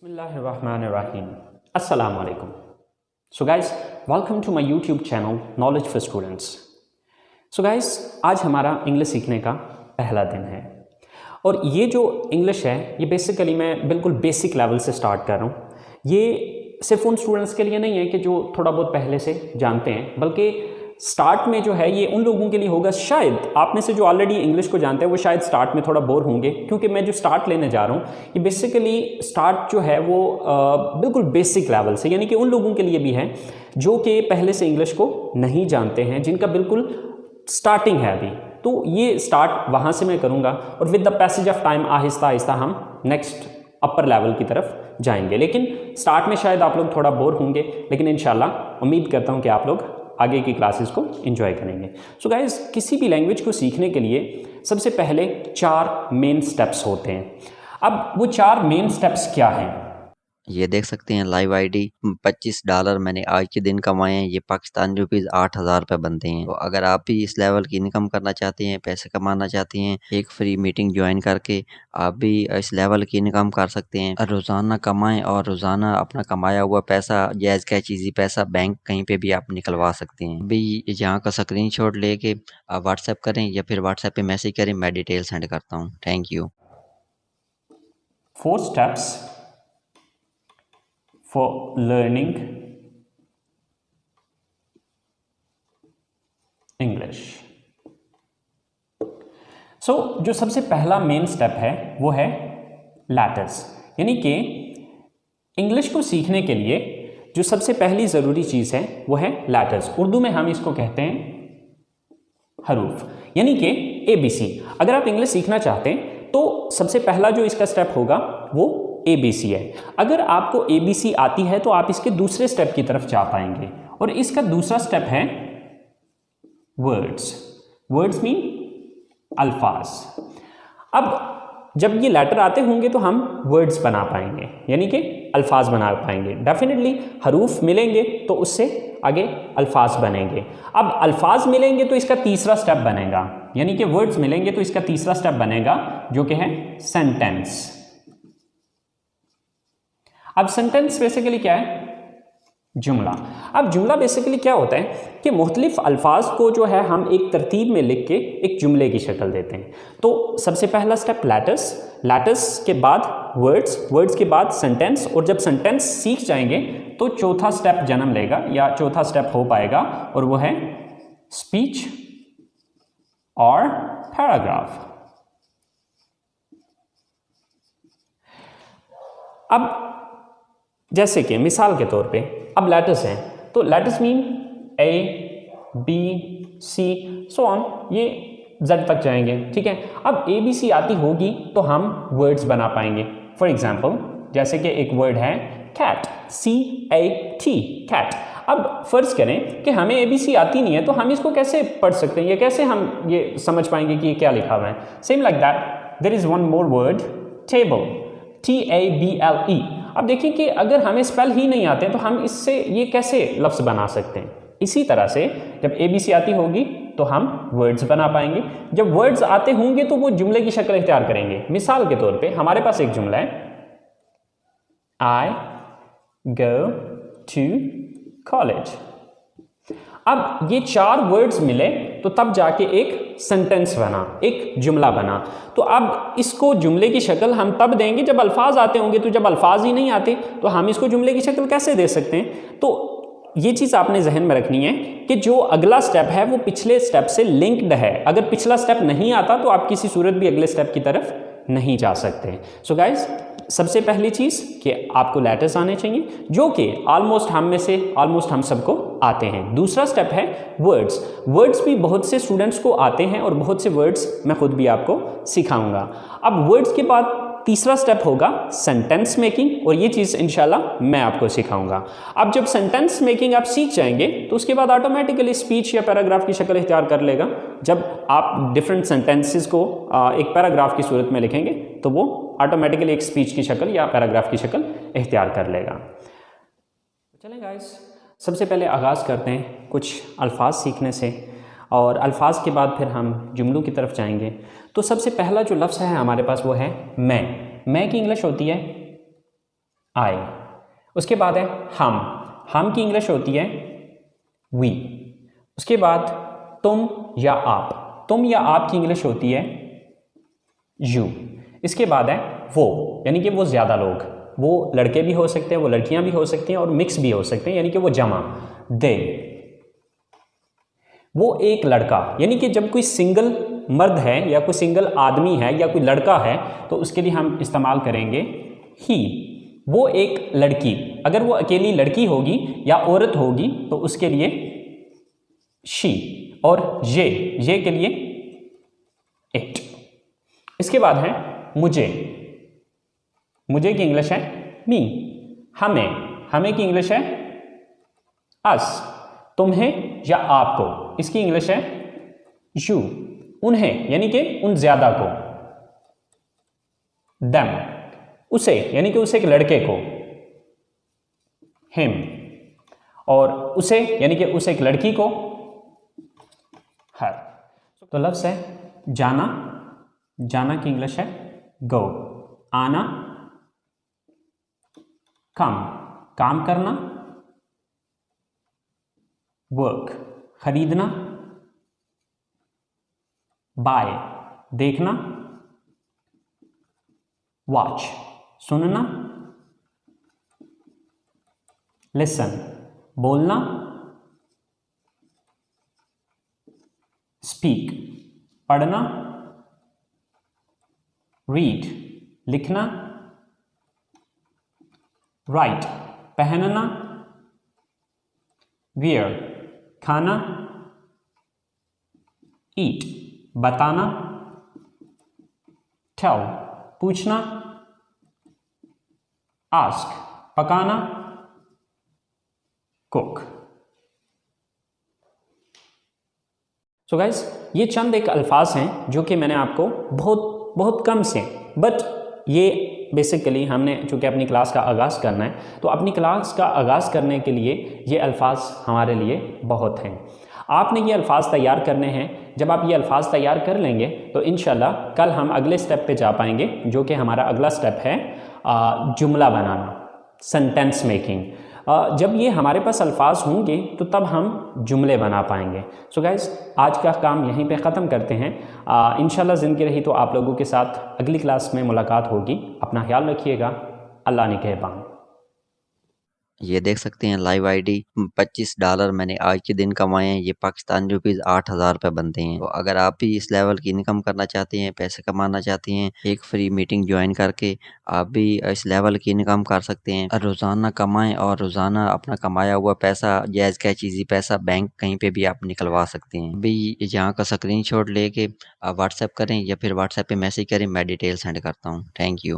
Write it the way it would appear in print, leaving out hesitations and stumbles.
Bismillahirrahmanirrahim. Assalamu alaikum. So guys, welcome to my YouTube channel Knowledge for Students. So guys, आज हमारा English सीखने का पहला दिन है और ये जो इंग्लिश है ये बेसिकली मैं बिल्कुल बेसिक लेवल से स्टार्ट कर रहा हूँ। ये सिर्फ उन स्टूडेंट्स के लिए नहीं है कि जो थोड़ा बहुत पहले से जानते हैं, बल्कि स्टार्ट में जो है ये उन लोगों के लिए होगा, शायद आप में से जो ऑलरेडी इंग्लिश को जानते हैं वो शायद स्टार्ट में थोड़ा बोर होंगे, क्योंकि मैं जो स्टार्ट लेने जा रहा हूँ ये बेसिकली स्टार्ट जो है वो बिल्कुल बेसिक लेवल से, यानी कि उन लोगों के लिए भी है जो कि पहले से इंग्लिश को नहीं जानते हैं, जिनका बिल्कुल स्टार्टिंग है अभी। तो ये स्टार्ट वहाँ से मैं करूँगा और with the passage of time Aahista Aahista हम नेक्स्ट अपर लेवल की तरफ जाएंगे। लेकिन स्टार्ट में शायद आप लोग थोड़ा बोर होंगे, लेकिन इंशाल्लाह उम्मीद करता हूँ कि आप लोग आगे की क्लासेस को एंजॉय करेंगे। सो गाइस, किसी भी लैंग्वेज को सीखने के लिए सबसे पहले 4 मेन स्टेप्स होते हैं। अब वो 4 मेन स्टेप्स क्या हैं? ये देख सकते हैं लाइव आईडी $25 मैंने आज के दिन कमाए हैं। ये पाकिस्तानी रुपीज़ 8,000 रुपये बनते हैं। तो अगर आप भी इस लेवल की इनकम करना चाहते हैं, पैसे कमाना चाहते हैं, एक फ्री मीटिंग ज्वाइन करके आप भी इस लेवल की इनकम कर सकते हैं। रोज़ाना कमाएं और रोज़ाना अपना कमाया हुआ पैसा, जायज़ क्या चीज़ी पैसा बैंक कहीं पे भी आप निकलवा सकते हैं। अभी यहाँ का स्क्रीनशॉट लेके आप व्हाट्सएप करें या फिर व्हाट्सएप पे मैसेज करें, मैं डिटेल सेंड करता हूँ। Thank you. 4 steps for learning English. सो जो सबसे पहला मेन स्टेप है वो है लैटर्स, यानी कि इंग्लिश को सीखने के लिए जो सबसे पहली ज़रूरी चीज़ है वो है लैटर्स। उर्दू में हम इसको कहते हैं हरूफ, यानी कि ABC। अगर आप इंग्लिश सीखना चाहते हैं तो सबसे पहला जो इसका स्टेप होगा वो ABC है। अगर आपको ABC आती है तो आप इसके दूसरे स्टेप की तरफ जा पाएंगे, और इसका दूसरा स्टेप है वर्ड्स। वर्ड्स मीन अल्फाज। अब जब ये लेटर आते होंगे तो हम वर्ड्स बना पाएंगे, यानी कि अल्फाज बना पाएंगे। डेफिनेटली हरूफ मिलेंगे तो उससे आगे अल्फाज बनेंगे। अब अल्फाज मिलेंगे तो इसका तीसरा स्टेप बनेगा, यानी कि वर्ड्स मिलेंगे तो इसका तीसरा स्टेप बनेगा जो कि है सेंटेंस। अब सेंटेंस बेसिकली क्या है? जुमला। अब जुमला बेसिकली क्या होता है कि मुख्तलिफ अल्फाज को जो है हम एक तरतीब में लिख के एक जुमले की शक्ल देते हैं। तो सबसे पहला स्टेप लैटर्स, लैटर्स के बाद वर्ड्स, वर्ड्स के बाद सेंटेंस, और जब सेंटेंस सीख जाएंगे तो चौथा स्टेप जन्म लेगा या चौथा स्टेप हो पाएगा, और वो है स्पीच और पैराग्राफ। अब जैसे कि मिसाल के तौर पे अब लेटर्स हैं, तो letters mean A, B, C so on, ये Z तक जाएंगे, ठीक है। अब ABC आती होगी तो हम वर्ड्स बना पाएंगे। फॉर एग्जाम्पल जैसे कि एक वर्ड है कैट, CAT, कैट। अब फर्ज करें कि हमें ABC आती नहीं है तो हम इसको कैसे पढ़ सकते हैं, या कैसे हम ये समझ पाएंगे कि ये क्या लिखा हुआ है? Same like that there is one more word, table, TABLE। अब देखिए कि अगर हमें स्पेल ही नहीं आते तो हम इससे ये कैसे लफ्ज़ बना सकते हैं? इसी तरह से जब ABC आती होगी तो हम वर्ड्स बना पाएंगे। जब वर्ड्स आते होंगे तो वो जुमले की शक्ल इख्तियार करेंगे। मिसाल के तौर पे हमारे पास एक जुमला है, I go to college। अब ये 4 वर्ड्स मिले तो तब जाके एक सेंटेंस बना, एक जुमला बना। तो अब इसको जुमले की शक्ल हम तब देंगे जब अल्फाज आते होंगे। तो जब अल्फाज ही नहीं आते तो हम इसको जुमले की शक्ल कैसे दे सकते हैं? तो ये चीज़ आपने जहन में रखनी है कि जो अगला स्टेप है वो पिछले स्टेप से लिंक्ड है। अगर पिछला स्टेप नहीं आता तो आप किसी सूरत भी अगले स्टेप की तरफ नहीं जा सकते। सो गाइज, सबसे पहली चीज़ कि आपको लेटर्स आने चाहिए, जो कि ऑलमोस्ट हम सबको आते हैं। दूसरा स्टेप है वर्ड्स। वर्ड्स भी बहुत से स्टूडेंट्स को आते हैं और बहुत से वर्ड्स मैं खुद भी आपको सिखाऊंगा। अब वर्ड्स के बाद तीसरा स्टेप होगा सेंटेंस मेकिंग, और ये चीज़ इंशाल्लाह मैं आपको सिखाऊंगा। अब जब सेंटेंस मेकिंग आप सीख जाएंगे तो उसके बाद ऑटोमेटिकली स्पीच या पैराग्राफ की शक्ल इख्तियार कर लेगा। जब आप डिफरेंट सेंटेंसेस को एक पैराग्राफ की सूरत में लिखेंगे तो वो ऑटोमेटिकली एक स्पीच की शक्ल या पैराग्राफ की शक्ल इख्तियार कर लेगा। चलें गाइस, सबसे पहले आगाज़ करते हैं कुछ अल्फाज सीखने से, और अल्फाज के बाद फिर हम जुमलों की तरफ जाएंगे। तो सबसे पहला जो लफ्ज़ है हमारे पास वो है मैं। मैं की इंग्लिश होती है आई। उसके बाद है हम की इंग्लिश होती है वी। उसके बाद तुम या आप की इंग्लिश होती है यू। इसके बाद है वो, यानी कि वो ज़्यादा लोग, वो लड़के भी हो सकते हैं, वो लड़कियां भी हो सकती हैं और मिक्स भी हो सकते हैं, यानी कि वो जमा, दे। वो एक लड़का, यानी कि जब कोई सिंगल मर्द है या कोई सिंगल आदमी है या कोई लड़का है तो उसके लिए हम इस्तेमाल करेंगे ही। वो एक लड़की, अगर वो अकेली लड़की होगी या औरत होगी तो उसके लिए शी। और ये के लिए इट। इसके बाद है मुझे की इंग्लिश है मी। हमें की इंग्लिश है अस। तुम्हें या आपको, इसकी इंग्लिश है यू। उन्हें, यानी कि उन ज्यादा को, देम। उसे, यानी कि उसे एक लड़के को, हिम। और उसे, यानी कि उसे एक लड़की को, हर। तो लफ्ज़ है जाना की इंग्लिश है गो। आना काम करना, वर्क खरीदना, बाय देखना, वॉच सुनना, लिसन बोलना, स्पीक पढ़ना, रीड लिखना, राइट पहनना, वियर खाना, ईट बताना, टेल पूछना, आस्क पकाना, कुक। सो गाइस, ये चंद एक अल्फाज हैं जो कि मैंने आपको बहुत कम से, बट ये बेसिकली हमने चूँकि अपनी क्लास का आगाज़ करना है तो अपनी क्लास का आगाज़ करने के लिए ये अल्फाज हमारे लिए बहुत हैं। आपने ये अल्फाज तैयार करने हैं। जब आप ये अल्फाज तैयार कर लेंगे तो इंशाल्लाह कल हम अगले स्टेप पे जा पाएंगे, जो कि हमारा अगला स्टेप है जुमला बनाना, सेंटेंस मेकिंग। जब ये हमारे पास अल्फाज होंगे तो तब हम जुमले बना पाएंगे। सो गाइस, आज का काम यहीं पे ख़त्म करते हैं। इंशाल्लाह ज़िंदगी रही तो आप लोगों के साथ अगली क्लास में मुलाकात होगी। अपना ख्याल रखिएगा। अल्लाह निगहबान। ये देख सकते हैं लाइव आईडी $25 मैंने आज के दिन कमाए हैं। ये पाकिस्तानी रुपीज़ 8,000 रुपये बनते हैं। तो अगर आप भी इस लेवल की इनकम करना चाहते हैं, पैसे कमाना चाहते हैं, एक फ्री मीटिंग ज्वाइन करके आप भी इस लेवल की इनकम कर सकते हैं। रोज़ाना कमाएं और रोज़ाना अपना कमाया हुआ पैसा, जायज़ कैश इजी पैसा बैंक कहीं पे भी आप निकलवा सकते हैं। अभी यहाँ का स्क्रीनशॉट लेके आप व्हाट्सएप करें या फिर व्हाट्सएप पे मैसेज करें, मैं डिटेल सेंड करता हूँ। Thank you.